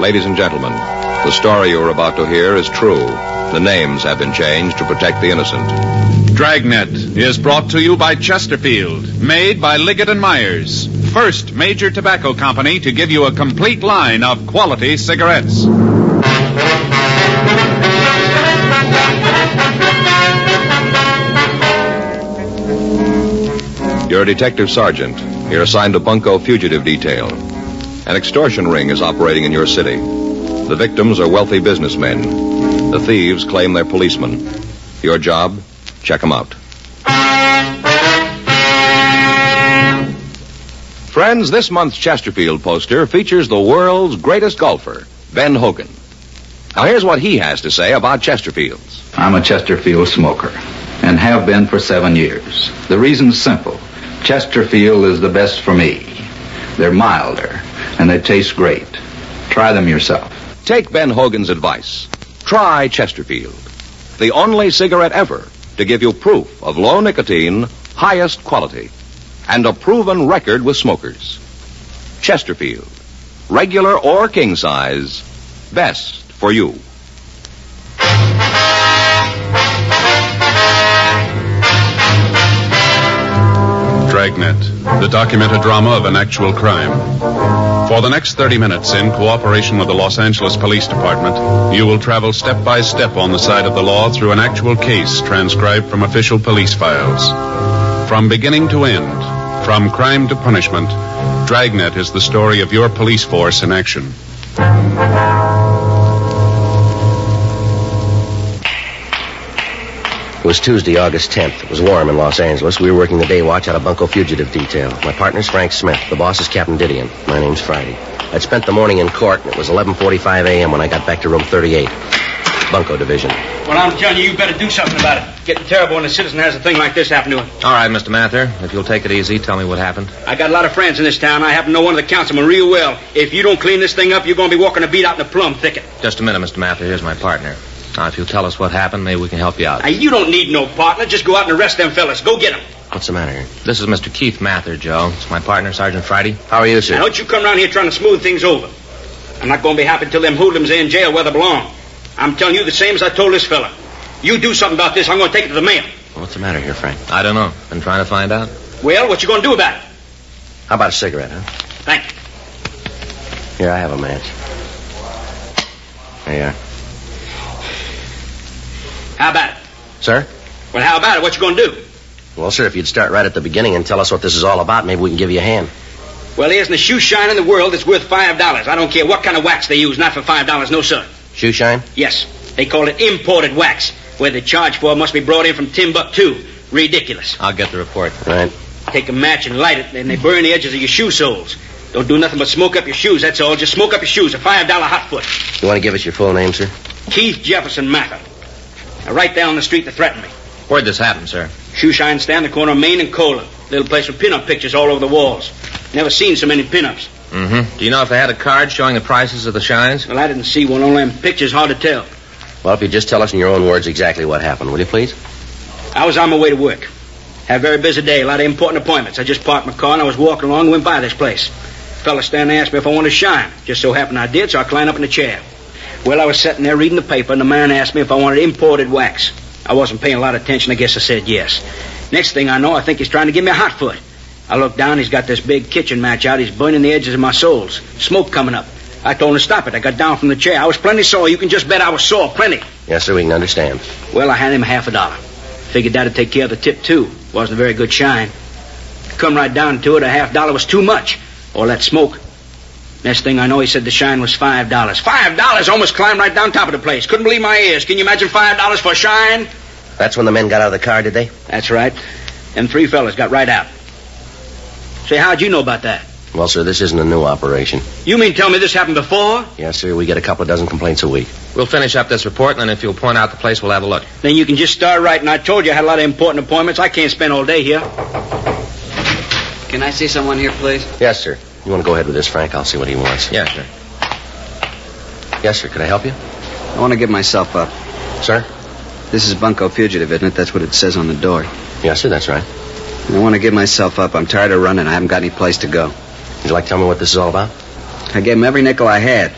Ladies and gentlemen, the story you are about to hear is true. The names have been changed to protect the innocent. Dragnet is brought to you by Chesterfield, made by Liggett & Myers, first major tobacco company to give you a complete line of quality cigarettes. You're a detective sergeant. You're assigned to Bunko Fugitive Detail. An extortion ring is operating in your city. The victims are wealthy businessmen. The thieves claim they're policemen. Your job? Check them out. Friends, this month's Chesterfield poster features the world's greatest golfer, Ben Hogan. Now here's what he has to say about Chesterfields. I'm a Chesterfield smoker and have been for 7 years. The reason's simple. Chesterfield is the best for me. They're milder and they taste great. Try them yourself. Take Ben Hogan's advice. Try Chesterfield, the only cigarette ever to give you proof of low nicotine, highest quality, and a proven record with smokers. Chesterfield, regular or king size, best for you. Dragnet, the documented drama of an actual crime. For the next 30 minutes, in cooperation with the Los Angeles Police Department, you will travel step by step on the side of the law through an actual case transcribed from official police files. From beginning to end, from crime to punishment, Dragnet is the story of your police force in action. It was Tuesday, August 10th. It was warm in Los Angeles. We were working the day watch out of Bunko Fugitive Detail. My partner's Frank Smith. The boss is Captain Didion. My name's Friday. I'd spent the morning in court, and it was 11:45 a.m. when I got back to room 38, Bunko Division. Well, I'm telling you better do something about it. Getting terrible when a citizen has a thing like this happen to him. All right, Mr. Mather. If you'll take it easy, tell me what happened. I got a lot of friends in this town. I happen to know one of the councilmen real well. If you don't clean this thing up, you're going to be walking a beat out in the plum thicket. Just a minute, Mr. Mather. Here's my partner. Now, if you'll tell us what happened, maybe we can help you out. Now, you don't need no partner. Just go out and arrest them fellas. Go get them. What's the matter here? This is Mr. Keith Mather, Joe. It's my partner, Sergeant Friday. How are you, sir? Now, don't you come around here trying to smooth things over. I'm not going to be happy till them hoodlums are in jail where they belong. I'm telling you the same as I told this fella. You do something about this, I'm going to take it to the mail. What's the matter here, Frank? I don't know. Been trying to find out. Well, what you going to do about it? How about a cigarette, huh? Thank you. Here, I have a match. There you are. How about it? Sir? Well, how about it? What you going to do? Well, sir, if you'd start right at the beginning and tell us what this is all about, maybe we can give you a hand. Well, there isn't a shoe shine in the world that's worth $5. I don't care what kind of wax they use, not for $5, no, sir. Shoe shine? Yes. They call it imported wax. Where they charge for it must be brought in from Timbuktu. Ridiculous. I'll get the report. Right. Take a match and light it, and they burn the edges of your shoe soles. Don't do nothing but smoke up your shoes, that's all. Just smoke up your shoes, a $5 hot foot. You want to give us your full name, sir? Keith Jefferson Mather. Now, right down the street to threaten me. Where'd this happen, sir? Shoe shine stand, the corner of Main and Cola. Little place with pin-up pictures all over the walls. Never seen so many pin-ups. Mm-hmm. Do you know if they had a card showing the prices of the shines? Well, I didn't see one. Only them pictures, hard to tell. Well, if you just tell us in your own words exactly what happened, will you please? I was on my way to work. Had a very busy day, a lot of important appointments. I just parked my car and I was walking along and went by this place. A fella standing there asked me if I wanted to shine. Just so happened I did, so I climbed up in the chair. Well, I was sitting there reading the paper, and the man asked me if I wanted imported wax. I wasn't paying a lot of attention. I guess I said yes. Next thing I know, I think he's trying to give me a hot foot. I looked down, he's got this big kitchen match out. He's burning the edges of my soles. Smoke coming up. I told him to stop it. I got down from the chair. I was plenty sore. You can just bet I was sore. Plenty. Yes, sir, we can understand. Well, I handed him $50. Figured that'd take care of the tip, too. Wasn't a very good shine. Come right down to it, a $50 was too much. All that smoke. Next thing I know, he said the shine was $5. $5! Almost climbed right down top of the place. Couldn't believe my ears. Can you imagine $5 for a shine? That's when the men got out of the car, did they? That's right. Them three fellas got right out. Say, how'd you know about that? Well, sir, this isn't a new operation. You mean tell me this happened before? Yes, sir, we get a couple of dozen complaints a week. We'll finish up this report, and then if you'll point out the place, we'll have a look. Then you can just start writing. I told you I had a lot of important appointments. I can't spend all day here. Can I see someone here, please? Yes, sir. You want to go ahead with this, Frank? I'll see what he wants. Yeah, sure. Yes, sir. Could I help you? I want to give myself up. Sir? This is Bunko Fugitive, isn't it? That's what it says on the door. Yes, sir, that's right. I want to give myself up. I'm tired of running. I haven't got any place to go. Would you like to tell me what this is all about? I gave him every nickel I had.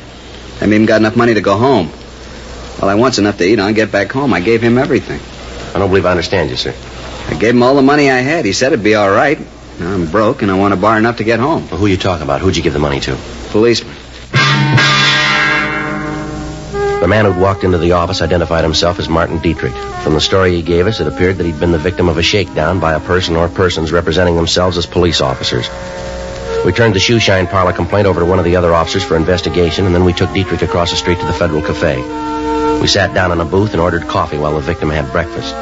I haven't even got enough money to go home. All I want's enough to eat on, get back home. I gave him everything. I don't believe I understand you, sir. I gave him all the money I had. He said it'd be all right. Now I'm broke, and I want to borrow enough to get home. Well, who you talking about? Who'd you give the money to? Policeman. The man who'd walked into the office identified himself as Martin Dietrich. From the story he gave us, it appeared that he'd been the victim of a shakedown by a person or persons representing themselves as police officers. We turned the shoeshine parlor complaint over to one of the other officers for investigation, and then we took Dietrich across the street to the Federal Cafe. We sat down in a booth and ordered coffee while the victim had breakfast.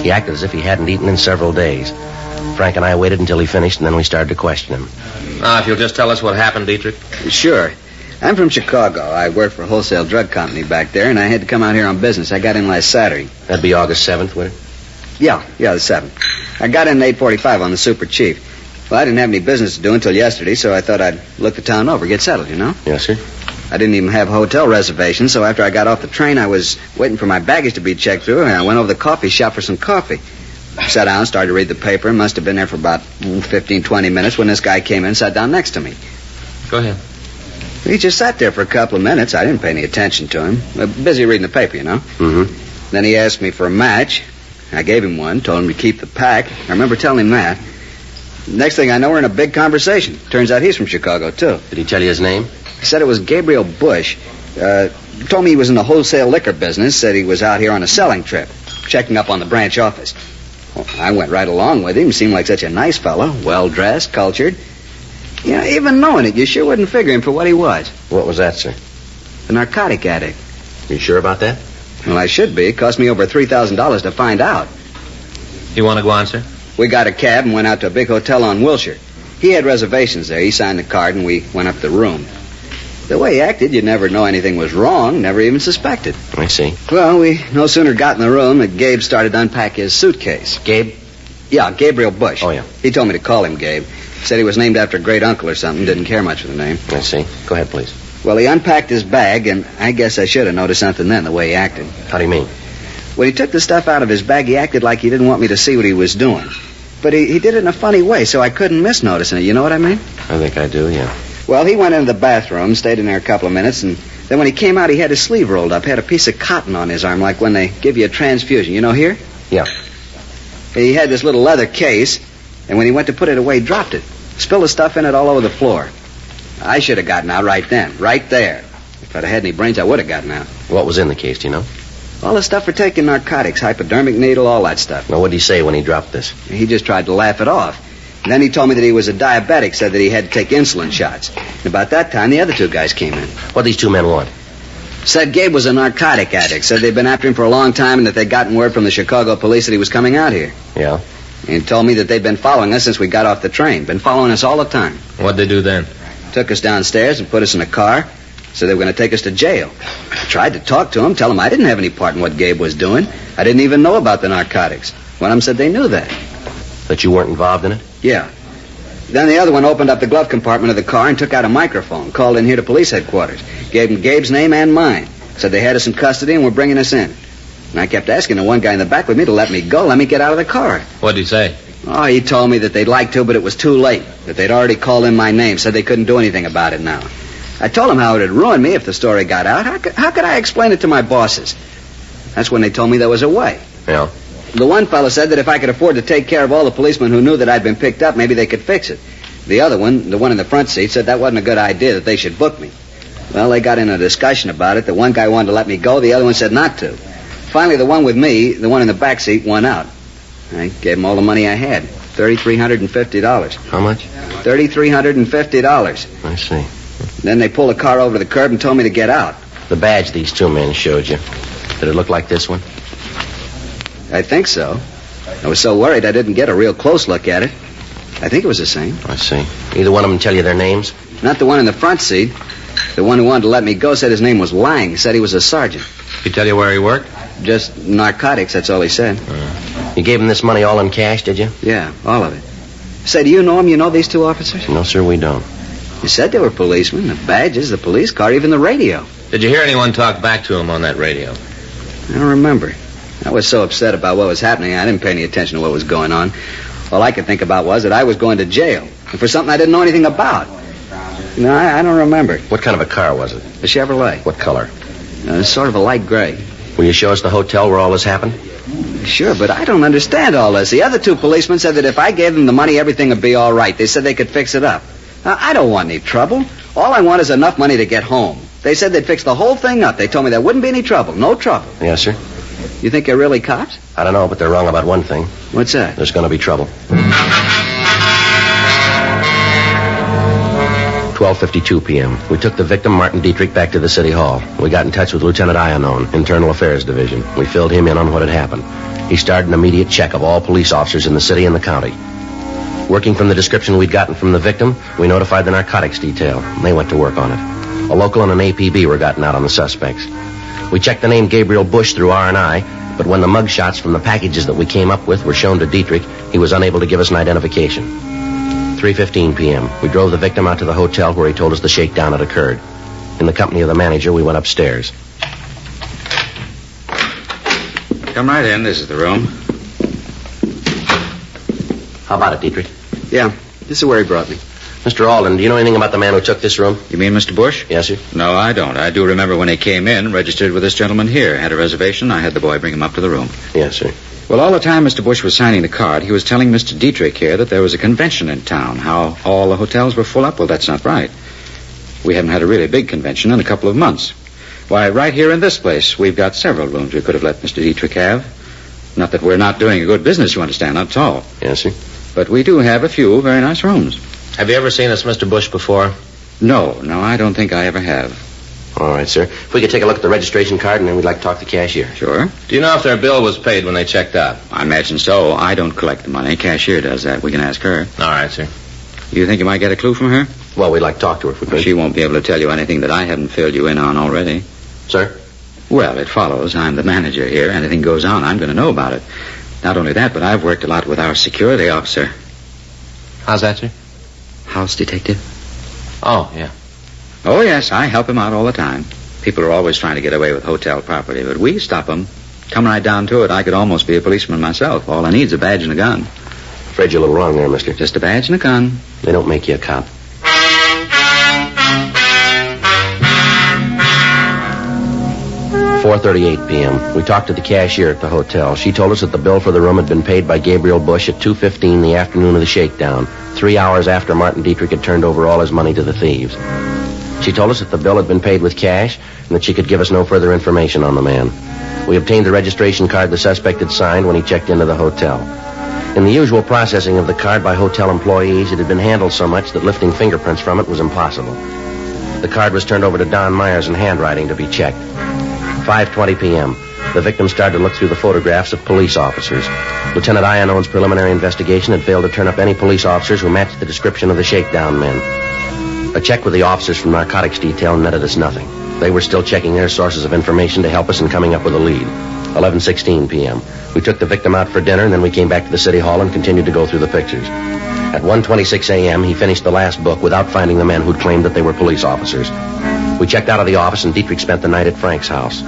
He acted as if he hadn't eaten in several days. Frank and I waited until he finished, and then we started to question him. Now, if you'll just tell us what happened, Dietrich. Sure. I'm from Chicago. I worked for a wholesale drug company back there, and I had to come out here on business. I got in last Saturday. That'd be August 7th, would it? Yeah, the 7th. I got in at 8:45 on the Super Chief. Well, I didn't have any business to do until yesterday, so I thought I'd look the town over, get settled, you know? Yes, sir. I didn't even have hotel reservations, so after I got off the train, I was waiting for my baggage to be checked through, and I went over to the coffee shop for some coffee. Sat down, started to read the paper, and must have been there for about 15, 20 minutes when this guy came in and sat down next to me. Go ahead. He just sat there for a couple of minutes. I didn't pay any attention to him. Busy reading the paper, you know? Mm-hmm. Then he asked me for a match. I gave him one, told him to keep the pack. I remember telling him that. Next thing I know, we're in a big conversation. Turns out he's from Chicago, too. Did he tell you his name? He said it was Gabriel Bush. Told me he was in the wholesale liquor business. Said he was out here on a selling trip, checking up on the branch office. Well, I went right along with him. Seemed like such a nice fellow, well-dressed, cultured. You know, even knowing it, you sure wouldn't figure him for what he was. What was that, sir? A narcotic addict. You sure about that? Well, I should be. It cost me over $3,000 to find out. You want to go on, sir? We got a cab and went out to a big hotel on Wilshire. He had reservations there. He signed the card, and we went up to the room. The way he acted, you'd never know anything was wrong, never even suspected. I see. Well, we no sooner got in the room than Gabe started to unpack his suitcase. Gabe? Yeah, Gabriel Bush. Oh, yeah. He told me to call him Gabe. Said he was named after a great uncle or something. Didn't care much for the name. I see. Go ahead, please. Well, he unpacked his bag, and I guess I should have noticed something then, the way he acted. How do you mean? When he took the stuff out of his bag, he acted like he didn't want me to see what he was doing. But he did it in a funny way, so I couldn't miss noticing it. You know what I mean? I think I do, yeah. Well, he went into the bathroom, stayed in there a couple of minutes, and then when he came out, he had his sleeve rolled up, had a piece of cotton on his arm, like when they give you a transfusion. You know here? Yeah. He had this little leather case, and when he went to put it away, dropped it. Spilled the stuff in it all over the floor. I should have gotten out right then, right there. If I'd have had any brains, I would have gotten out. What was in the case, do you know? All the stuff for taking narcotics, hypodermic needle, all that stuff. Now, what did he say when he dropped this? He just tried to laugh it off. And then he told me that he was a diabetic, said that he had to take insulin shots. And about that time, the other two guys came in. What these two men want? Said Gabe was a narcotic addict. Said they'd been after him for a long time and that they'd gotten word from the Chicago police that he was coming out here. Yeah? And he told me that they'd been following us since we got off the train. Been following us all the time. What'd they do then? Took us downstairs and put us in a car. Said they were going to take us to jail. I tried to talk to him, tell him I didn't have any part in what Gabe was doing. I didn't even know about the narcotics. One of them said they knew that. That you weren't involved in it? Yeah. Then the other one opened up the glove compartment of the car and took out a microphone, called in here to police headquarters. Gave them Gabe's name and mine. Said they had us in custody and were bringing us in. And I kept asking the one guy in the back with me to let me go, let me get out of the car. What'd he say? Oh, he told me that they'd like to, but it was too late. That they'd already called in my name, said they couldn't do anything about it now. I told him how it would ruin me if the story got out. How could I explain it to my bosses? That's when they told me there was a way. Yeah. The one fellow said that if I could afford to take care of all the policemen who knew that I'd been picked up, maybe they could fix it. The other one, the one in the front seat, said that wasn't a good idea, that they should book me. Well, they got in a discussion about it. The one guy wanted to let me go, the other one said not to. Finally, the one with me, the one in the back seat, won out. I gave him all the money I had, $3,350. How much? $3,350. I see. Then they pulled the car over to the curb and told me to get out. The badge these two men showed you, did it look like this one? I think so. I was so worried I didn't get a real close look at it. I think it was the same. I see. Either one of them tell you their names? Not the one in the front seat. The one who wanted to let me go said his name was Lang. Said he was a sergeant. He tell you where he worked? Just narcotics, that's all he said. You gave him this money all in cash, did you? Yeah, all of it. Say, do you know him? You know these two officers? No, sir, we don't. You said they were policemen. The badges, the police car, even the radio. Did you hear anyone talk back to him on that radio? I don't remember. I was so upset about what was happening, I didn't pay any attention to what was going on. All I could think about was that I was going to jail, and for something I didn't know anything about. No, I don't remember. What kind of a car was it? A Chevrolet. What color? Sort of a light gray. Will you show us the hotel where all this happened? Sure, but I don't understand all this. The other two policemen said that if I gave them the money, everything would be all right. They said they could fix it up. I don't want any trouble. All I want is enough money to get home. They said they'd fix the whole thing up. They told me there wouldn't be any trouble. No trouble. Yes, sir. You think they're really cops? I don't know, but they're wrong about one thing. What's that? There's going to be trouble. 12:52 p.m. We took the victim, Martin Dietrich, back to the city hall. We got in touch with Lieutenant Iannone, Internal Affairs Division. We filled him in on what had happened. He started an immediate check of all police officers in the city and the county. Working from the description we'd gotten from the victim, we notified the narcotics detail, and they went to work on it. A local and an APB were gotten out on the suspects. We checked the name Gabriel Bush through R&I, but when the mug shots from the packages that we came up with were shown to Dietrich, he was unable to give us an identification. 3:15 p.m. We drove the victim out to the hotel where he told us the shakedown had occurred. In the company of the manager, we went upstairs. Come right in. This is the room. How about it, Dietrich? Yeah, this is where he brought me. Mr. Alden, do you know anything about the man who took this room? You mean Mr. Bush? Yes, sir. No, I don't. I do remember when he came in, registered with this gentleman here. Had a reservation. I had the boy bring him up to the room. Yes, sir. Well, all the time Mr. Bush was signing the card, he was telling Mr. Dietrich here that there was a convention in town, how all the hotels were full up. Well, that's not right. We haven't had a really big convention in a couple of months. Why, right here in this place, we've got several rooms we could have let Mr. Dietrich have. Not that we're not doing a good business, you understand, not at all. Yes, sir. But we do have a few very nice rooms. Have you ever seen this Mr. Bush before? No, I don't think I ever have. All right, sir. If we could take a look at the registration card, and then we'd like to talk to the cashier. Sure. Do you know if their bill was paid when they checked out? I imagine so. I don't collect the money. Cashier does that. We can ask her. All right, sir. You think you might get a clue from her? Well, we'd like to talk to her if we could. She won't be able to tell you anything that I haven't filled you in on already. Sir? Well, it follows. I'm the manager here. Anything goes on, I'm going to know about it. Not only that, but I've worked a lot with our security officer. How's that, sir? House detective. Oh, yeah. Oh, yes, I help him out all the time. People are always trying to get away with hotel property, but we stop them. Come right down to it, I could almost be a policeman myself. All I need is a badge and a gun. Afraid you're a little wrong there, mister. Just a badge and a gun. They don't make you a cop. 4:38 p.m. We talked to the cashier at the hotel. She told us that the bill for the room had been paid by Gabriel Bush at 2:15 the afternoon of the shakedown, 3 hours after Martin Dietrich had turned over all his money to the thieves. She told us that the bill had been paid with cash and that she could give us no further information on the man. We obtained the registration card the suspect had signed when he checked into the hotel. In the usual processing of the card by hotel employees, it had been handled so much that lifting fingerprints from it was impossible. The card was turned over to Don Myers in handwriting to be checked. 5:20 p.m. The victim started to look through the photographs of police officers. Lieutenant Iannone's preliminary investigation had failed to turn up any police officers who matched the description of the shakedown men. A check with the officers from narcotics detail netted us nothing. They were still checking their sources of information to help us in coming up with a lead. 11:16 p.m. We took the victim out for dinner, and then we came back to the city hall and continued to go through the pictures. At 1:26 a.m., he finished the last book without finding the men who'd claimed that they were police officers. We checked out of the office, and Dietrich spent the night at Frank's house.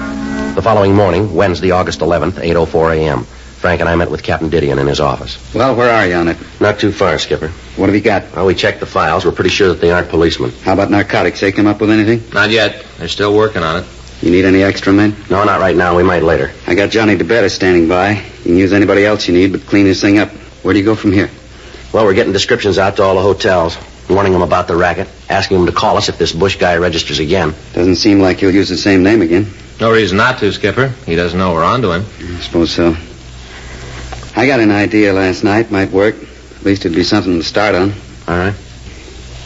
The following morning, Wednesday, August 11th, 8:04 a.m., Frank and I met with Captain Didion in his office. Well, where are you on it? Not too far, Skipper. What have you got? Well, we checked the files. We're pretty sure that they aren't policemen. How about narcotics? They come up with anything? Not yet. They're still working on it. You need any extra men? No, not right now. We might later. I got Johnny DeBetta standing by. You can use anybody else you need, but clean this thing up. Where do you go from here? Well, we're getting descriptions out to all the hotels, warning them about the racket, asking them to call us if this Bush guy registers again. Doesn't seem like he'll use the same name again. No reason not to, Skipper. He doesn't know we're onto him. I suppose so. I got an idea last night. Might work. At least it'd be something to start on. All right.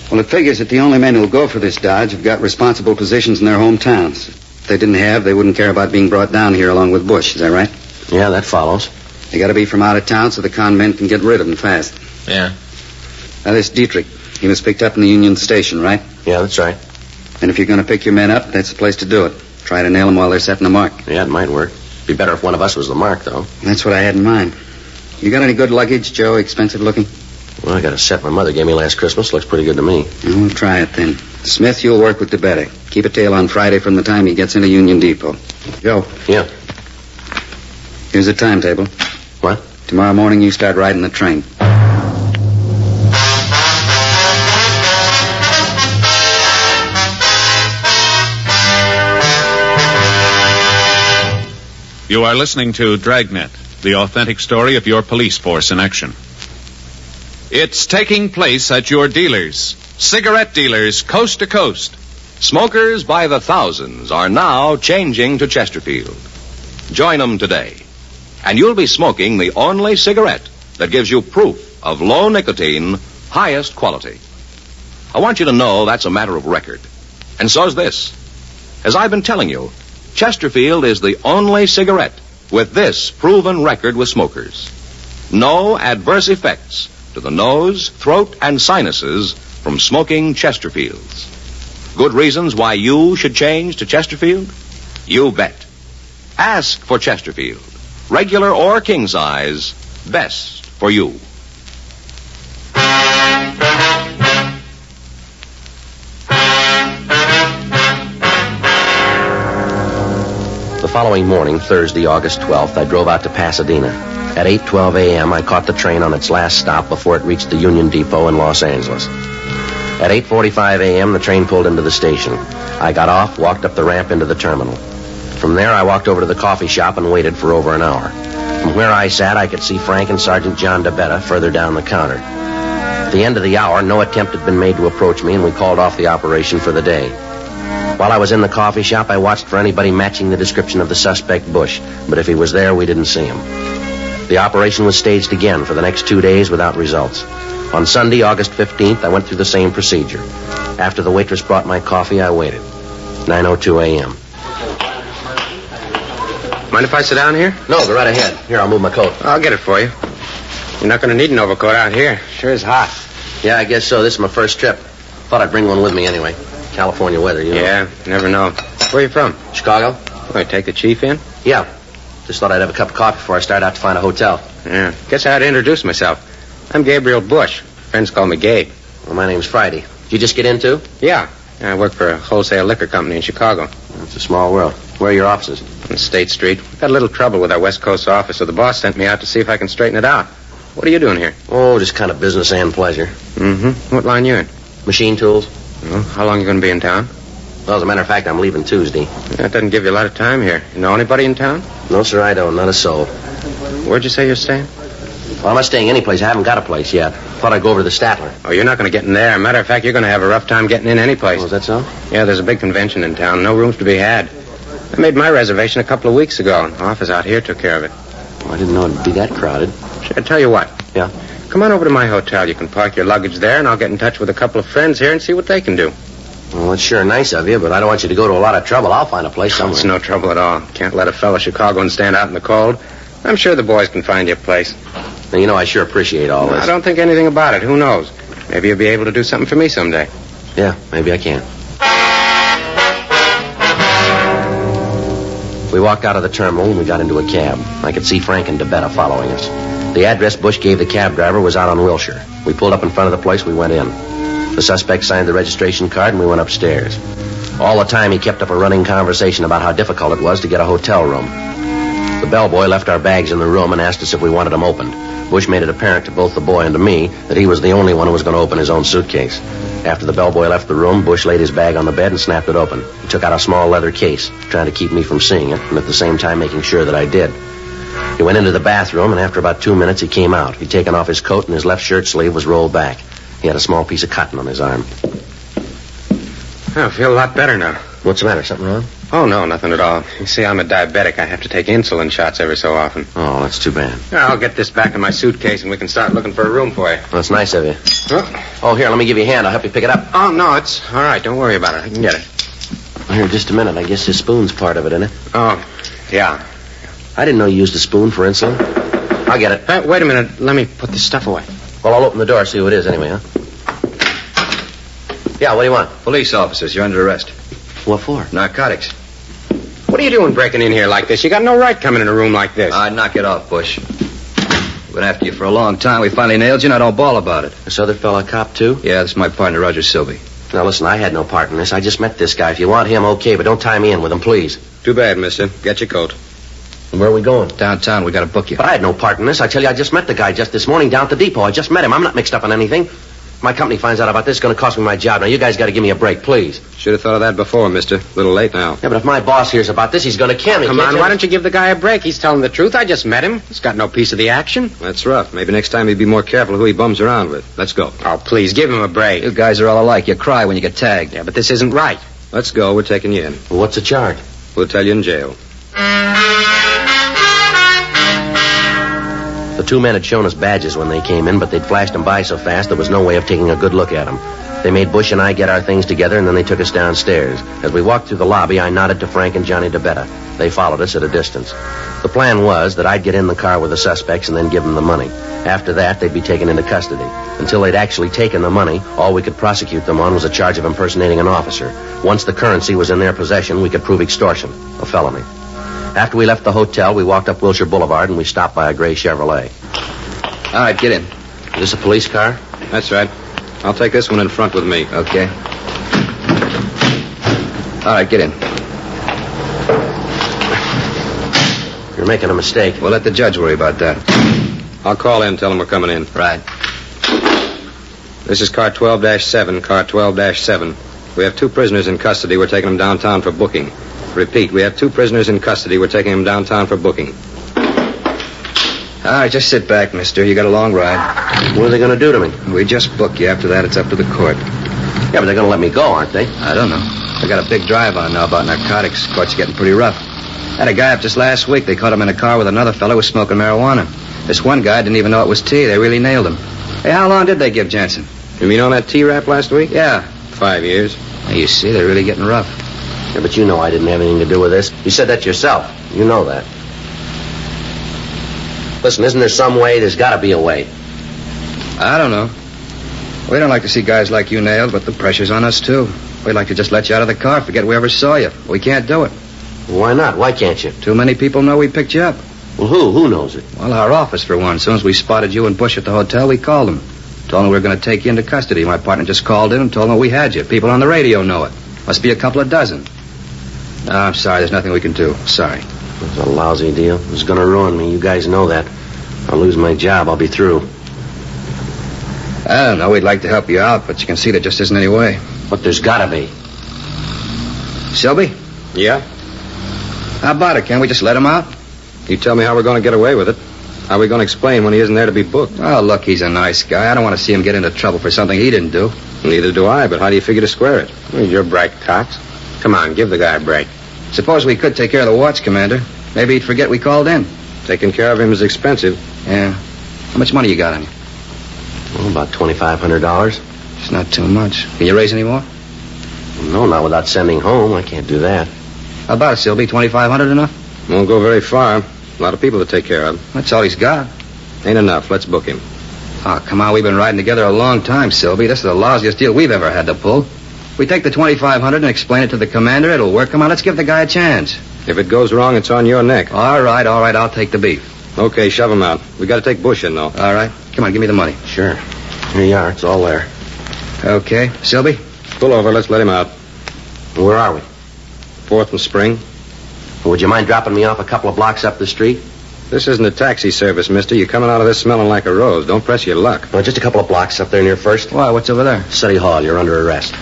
Well, it figures that the only men who'll go for this dodge have got responsible positions in their hometowns. If they didn't have, they wouldn't care about being brought down here along with Bush. Is that right? Yeah, that follows. They got to be from out of town so the con men can get rid of them fast. Yeah. Now, this Dietrich, he was picked up in the Union Station, right? Yeah, that's right. And if you're going to pick your men up, that's the place to do it. Try to nail them while they're setting the mark. Yeah, it might work. Be better if one of us was the mark, though. That's what I had in mind. You got any good luggage, Joe? Expensive looking? Well, I got a set my mother gave me last Christmas. Looks pretty good to me. Well, we'll try it then. Smith, you'll work with DeBetta. Keep a tail on Friday from the time he gets into Union Depot. Joe. Yeah. Here's a timetable. What? Tomorrow morning you start riding the train. You are listening to Dragnet, the authentic story of your police force in action. It's taking place at your dealers, cigarette dealers, coast to coast. Smokers by the thousands are now changing to Chesterfield. Join them today, and you'll be smoking the only cigarette that gives you proof of low nicotine, highest quality. I want you to know that's a matter of record. And so's this. As I've been telling you, Chesterfield is the only cigarette with this proven record with smokers. No adverse effects to the nose, throat, and sinuses from smoking Chesterfields. Good reasons why you should change to Chesterfield? You bet. Ask for Chesterfield. Regular or king size, best for you. The following morning, Thursday, August 12th, I drove out to Pasadena. At 8:12 a.m., I caught the train on its last stop before it reached the Union Depot in Los Angeles. At 8:45 a.m., the train pulled into the station. I got off, walked up the ramp into the terminal. From there, I walked over to the coffee shop and waited for over an hour. From where I sat, I could see Frank and Sergeant John DeBetta further down the counter. At the end of the hour, no attempt had been made to approach me, and we called off the operation for the day. While I was in the coffee shop, I watched for anybody matching the description of the suspect, Bush, but if he was there, we didn't see him. The operation was staged again for the next 2 days without results. On Sunday, August 15th, I went through the same procedure. After the waitress brought my coffee, I waited. 9:02 a.m. Mind if I sit down here? No, go right ahead. Here, I'll move my coat. I'll get it for you. You're not going to need an overcoat out here. Sure is hot. Yeah, I guess so. This is my first trip. Thought I'd bring one with me anyway. California weather, you know. Yeah, never know. Where are you from? Chicago? Oh, you take the chief in? Yeah. Just thought I'd have a cup of coffee before I start out to find a hotel. Yeah. Guess I had to introduce myself. I'm Gabriel Bush. Friends call me Gabe. Well, my name's Friday. Did you just get in, too? Yeah. I work for a wholesale liquor company in Chicago. It's a small world. Where are your offices? On State Street. We've got a little trouble with our West Coast office, so the boss sent me out to see if I can straighten it out. What are you doing here? Oh, just kind of business and pleasure. Mm-hmm. What line you in? Machine tools. Well, how long are you going to be in town? Well, as a matter of fact, I'm leaving Tuesday. That doesn't give you a lot of time here. You know anybody in town? No, sir, I don't. Not a soul. Where'd you say you're staying? Well, I'm not staying any place. I haven't got a place yet. Thought I'd go over to the Statler. Oh, you're not going to get in there. Matter of fact, you're going to have a rough time getting in any place. Oh, is that so? Yeah, there's a big convention in town. No rooms to be had. I made my reservation a couple of weeks ago. The office out here took care of it. Well, I didn't know it'd be that crowded. Sure, I tell you what. Yeah? Come on over to my hotel. You can park your luggage there, and I'll get in touch with a couple of friends here and see what they can do. Well, it's sure nice of you, but I don't want you to go to a lot of trouble. I'll find a place somewhere. It's no trouble at all. Can't let a fellow Chicagoan stand out in the cold. I'm sure the boys can find you a place. Now, you know, I sure appreciate all this. I don't think anything about it. Who knows? Maybe you'll be able to do something for me someday. Yeah, maybe I can. We walked out of the terminal and we got into a cab. I could see Frank and DeBetta following us. The address Bush gave the cab driver was out on Wilshire. We pulled up in front of the place. We went in. The suspect signed the registration card and we went upstairs. All the time he kept up a running conversation about how difficult it was to get a hotel room. The bellboy left our bags in the room and asked us if we wanted them opened. Bush made it apparent to both the boy and to me that he was the only one who was going to open his own suitcase. After the bellboy left the room, Bush laid his bag on the bed and snapped it open. He took out a small leather case, trying to keep me from seeing it, and at the same time making sure that I did. He went into the bathroom, and after about 2 minutes, he came out. He'd taken off his coat, and his left shirt sleeve was rolled back. He had a small piece of cotton on his arm. I feel a lot better now. What's the matter? Something wrong? Oh, no, nothing at all. You see, I'm a diabetic. I have to take insulin shots every so often. Oh, that's too bad. I'll get this back in my suitcase, and we can start looking for a room for you. Well, that's nice of you. Huh? Oh, here, let me give you a hand. I'll help you pick it up. Oh, no, it's all right. Don't worry about it. I can get it. Here, just a minute. I guess this spoon's part of it, isn't it? Oh, yeah. I didn't know you used a spoon for insulin. I'll get it. Wait a minute. Let me put this stuff away. Well, I'll open the door, see who it is anyway, huh? Yeah, what do you want? Police officers, you're under arrest. What for? Narcotics. What are you doing breaking in here like this? You got no right coming in a room like this. Knock it off, Bush. We've been after you for a long time. We finally nailed you, and I don't bawl about it. This other fella a cop, too? Yeah, this is my partner, Roger Silvey. Now, listen, I had no part in this. I just met this guy. If you want him, okay, but don't tie me in with him, please. Too bad, mister. Get your coat. And where are we going? Downtown. We got to book you. But I had no part in this. I tell you, I just met the guy just this morning down at the depot. I just met him. I'm not mixed up in anything. If my company finds out about this, it's going to cost me my job. Now, you guys got to give me a break, please. Should have thought of that before, mister. A little late now. Yeah, but if my boss hears about this, he's going to kill me. Come on, why don't you give the guy a break? He's telling the truth. I just met him. He's got no piece of the action. That's rough. Maybe next time he'd be more careful who he bums around with. Let's go. Oh, please, give him a break. You guys are all alike. You cry when you get tagged. Yeah, but this isn't right. Let's go. We're taking you in. Well, what's the charge? We'll tell you in jail. The two men had shown us badges when they came in, but they'd flashed them by so fast there was no way of taking a good look at them. They made Bush and I get our things together, and then they took us downstairs. As we walked through the lobby, I nodded to Frank and Johnny DeBetta. They followed us at a distance. The plan was that I'd get in the car with the suspects and then give them the money. After that, they'd be taken into custody. Until they'd actually taken the money, all we could prosecute them on was a charge of impersonating an officer. Once the currency was in their possession, we could prove extortion, a felony. After we left the hotel, we walked up Wilshire Boulevard and we stopped by a gray Chevrolet. All right, get in. Is this a police car? That's right. I'll take this one in front with me. Okay. All right, get in. You're making a mistake. We'll let the judge worry about that. I'll call in and tell him we're coming in. Right. This is car 12-7, car 12-7. We have two prisoners in custody. We're taking them downtown for booking. Repeat, we have two prisoners in custody. We're taking them downtown for booking. All right, just sit back, mister. You got a long ride. What are they going to do to me? We just book you. After that, it's up to the court. Yeah, but they're going to let me go, aren't they? I don't know. They got a big drive on now about narcotics. Court's getting pretty rough. Had a guy up just last week. They caught him in a car with another fellow who was smoking marijuana. This one guy didn't even know it was tea. They really nailed him. Hey, how long did they give Jensen? You mean on that T-rap last week? Yeah. 5 years. Hey, you see, they're really getting rough. Yeah, but you know I didn't have anything to do with this. You said that yourself. You know that. Listen, isn't there some way? There's got to be a way. I don't know. We don't like to see guys like you nailed, but the pressure's on us, too. We'd like to just let you out of the car, forget we ever saw you. We can't do it. Why not? Why can't you? Too many people know we picked you up. Well, who? Who knows it? Well, our office, for one. As soon as we spotted you and Bush at the hotel, we called them. Told them we were going to take you into custody. My partner just called in and told them we had you. People on the radio know it. Must be a couple of dozen. No, I'm sorry. There's nothing we can do. Sorry. It's a lousy deal. It's going to ruin me. You guys know that. I'll lose my job. I'll be through. I don't know. We'd like to help you out, but you can see there just isn't any way. But there's got to be. Selby? Yeah? How about it? Can't we just let him out? You tell me how we're going to get away with it. How are we going to explain when he isn't there to be booked? Oh, look, he's a nice guy. I don't want to see him get into trouble for something he didn't do. Neither do I, but how do you figure to square it? Well, you're bright, Cox. Come on, give the guy a break. Suppose we could take care of the watch, Commander. Maybe he'd forget we called in. Taking care of him is expensive. Yeah. How much money you got on you? Well, about $2,500. It's not too much. Can you raise any more? No, not without sending home. I can't do that. How about it, Sylvie? $2,500 enough? Won't go very far. A lot of people to take care of. That's all he's got. Ain't enough. Let's book him. Oh, come on. We've been riding together a long time, Sylvie. This is the lousiest deal we've ever had to pull. We take the $2,500 and explain it to the commander. It'll work. Come on, let's give the guy a chance. If it goes wrong, it's on your neck. All right. I'll take the beef. Okay, shove him out. We got to take Bush in, though. All right. Come on, give me the money. Sure. Here you are. It's all there. Okay. Sylvie? Pull over. Let's let him out. Where are we? 4th and Spring. Would you mind dropping me off a couple of blocks up the street? This isn't a taxi service, mister. You're coming out of this smelling like a rose. Don't press your luck. No, just a couple of blocks up there near First. Why, what's over there? City Hall. You're under arrest.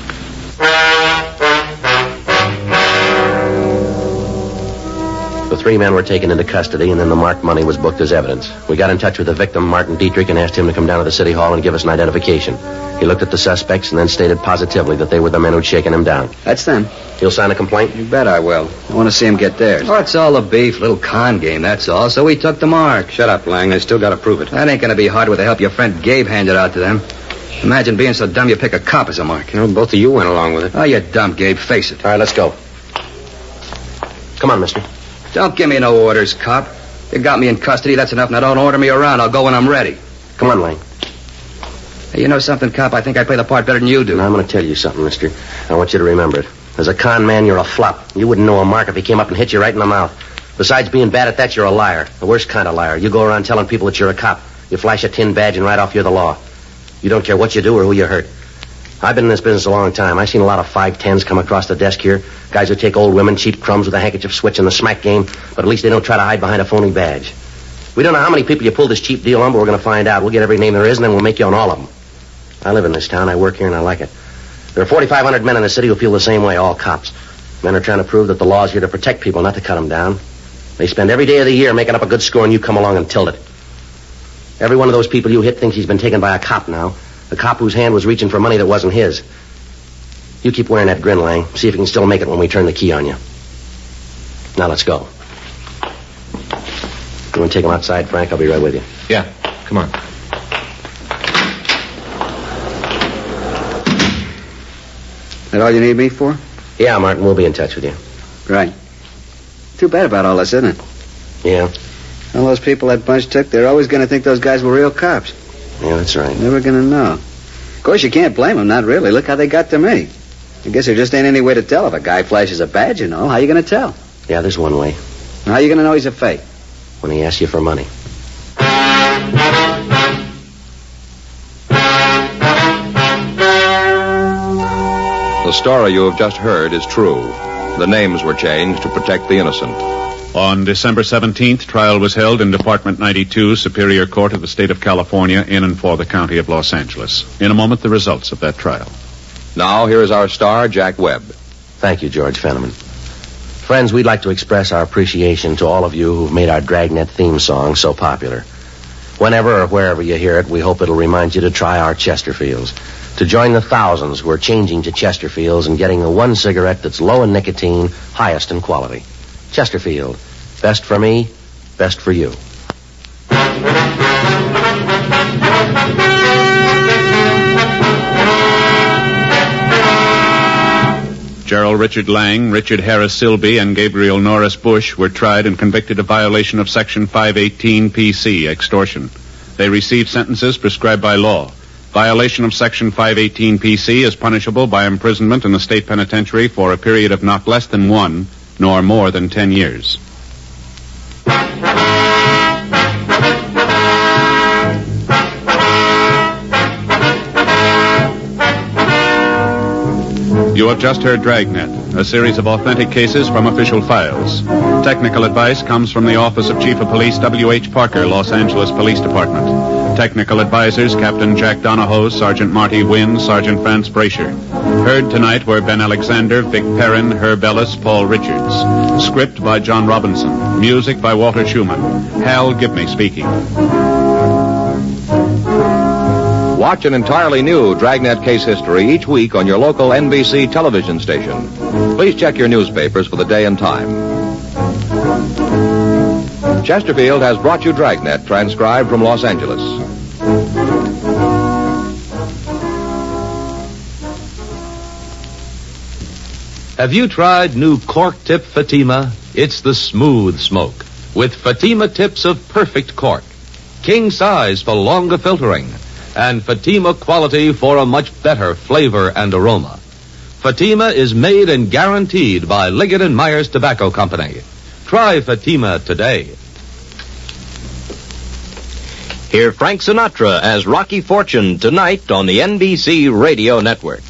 The 3 men were taken into custody, and then the marked money was booked as evidence. We got in touch with the victim, Martin Dietrich, and asked him to come down to the City Hall and give us an identification. He looked at the suspects and then stated positively that they were the men who'd shaken him down. That's them. He'll sign a complaint? You bet I will. I want to see him get theirs. Oh, it's all a beef, little con game, that's all. So we took the mark. Shut up, Lang. They still got to prove it. That ain't going to be hard with the help your friend Gabe handed out to them. Imagine being so dumb you pick a cop as a mark. You know, both of you went along with it. Oh, you're dumb, Gabe. Face it. All right, let's go. Come on, mister. Don't give me no orders, cop. You got me in custody, that's enough. Now don't order me around. I'll go when I'm ready. Come on, Lang. Hey, you know something, cop? I think I play the part better than you do. Now, I'm going to tell you something, mister. I want you to remember it. As a con man, you're a flop. You wouldn't know a mark if he came up and hit you right in the mouth. Besides being bad at that, you're a liar. The worst kind of liar. You go around telling people that you're a cop. You flash a tin badge and right off you're the law. You don't care what you do or who you hurt. I've been in this business a long time. I've seen a lot of 510s come across the desk here. Guys who take old women, cheap crumbs with a handkerchief switch in the smack game, but at least they don't try to hide behind a phony badge. We don't know how many people you pull this cheap deal on, but we're going to find out. We'll get every name there is, and then we'll make you on all of them. I live in this town. I work here, and I like it. There are 4,500 men in the city who feel the same way, all cops. Men are trying to prove that the law's here to protect people, not to cut them down. They spend every day of the year making up a good score, and you come along and tilt it. Every one of those people you hit thinks he's been taken by a cop now. A cop whose hand was reaching for money that wasn't his. You keep wearing that grin, Lang. See if you can still make it when we turn the key on you. Now let's go. You want to take him outside, Frank? I'll be right with you. Yeah, come on. That all you need me for? Yeah, Martin, we'll be in touch with you. Right. Too bad about all this, isn't it? Yeah? All those people that bunch took, they're always going to think those guys were real cops. Yeah, that's right. Never going to know. Of course, you can't blame them, not really. Look how they got to me. I guess there just ain't any way to tell if a guy flashes a badge, you know. How you going to tell? Yeah, there's one way. How you going to know he's a fake? When he asks you for money. The story you have just heard is true. The names were changed to protect the innocent. On December 17th, trial was held in Department 92, Superior Court of the State of California, in and for the County of Los Angeles. In a moment, the results of that trial. Now, here is our star, Jack Webb. Thank you, George Fenneman. Friends, we'd like to express our appreciation to all of you who've made our Dragnet theme song so popular. Whenever or wherever you hear it, we hope it'll remind you to try our Chesterfields, to join the thousands who are changing to Chesterfields and getting the one cigarette that's low in nicotine, highest in quality. Chesterfield, best for me, best for you. Gerald Richard Lang, Richard Harris Silby, and Gabriel Norris Bush were tried and convicted of violation of Section 518 PC, extortion. They received sentences prescribed by law. Violation of Section 518 PC is punishable by imprisonment in the state penitentiary for a period of not less than 1, nor more than 10 years. You have just heard Dragnet, a series of authentic cases from official files. Technical advice comes from the Office of Chief of Police W.H. Parker, Los Angeles Police Department. Technical advisors, Captain Jack Donahoe, Sergeant Marty Wynn, Sergeant Vance Brasher. Heard tonight were Ben Alexander, Vic Perrin, Herb Ellis, Paul Richards. Script by John Robinson. Music by Walter Schumann. Hal Gibney speaking. Watch an entirely new Dragnet case history each week on your local NBC television station. Please check your newspapers for the day and time. Chesterfield has brought you Dragnet, transcribed from Los Angeles. Have you tried new cork tip Fatima? It's the smooth smoke with Fatima tips of perfect cork, king size for longer filtering, and Fatima quality for a much better flavor and aroma. Fatima is made and guaranteed by Liggett & Myers Tobacco Company. Try Fatima today. Hear Frank Sinatra as Rocky Fortune tonight on the NBC Radio Network.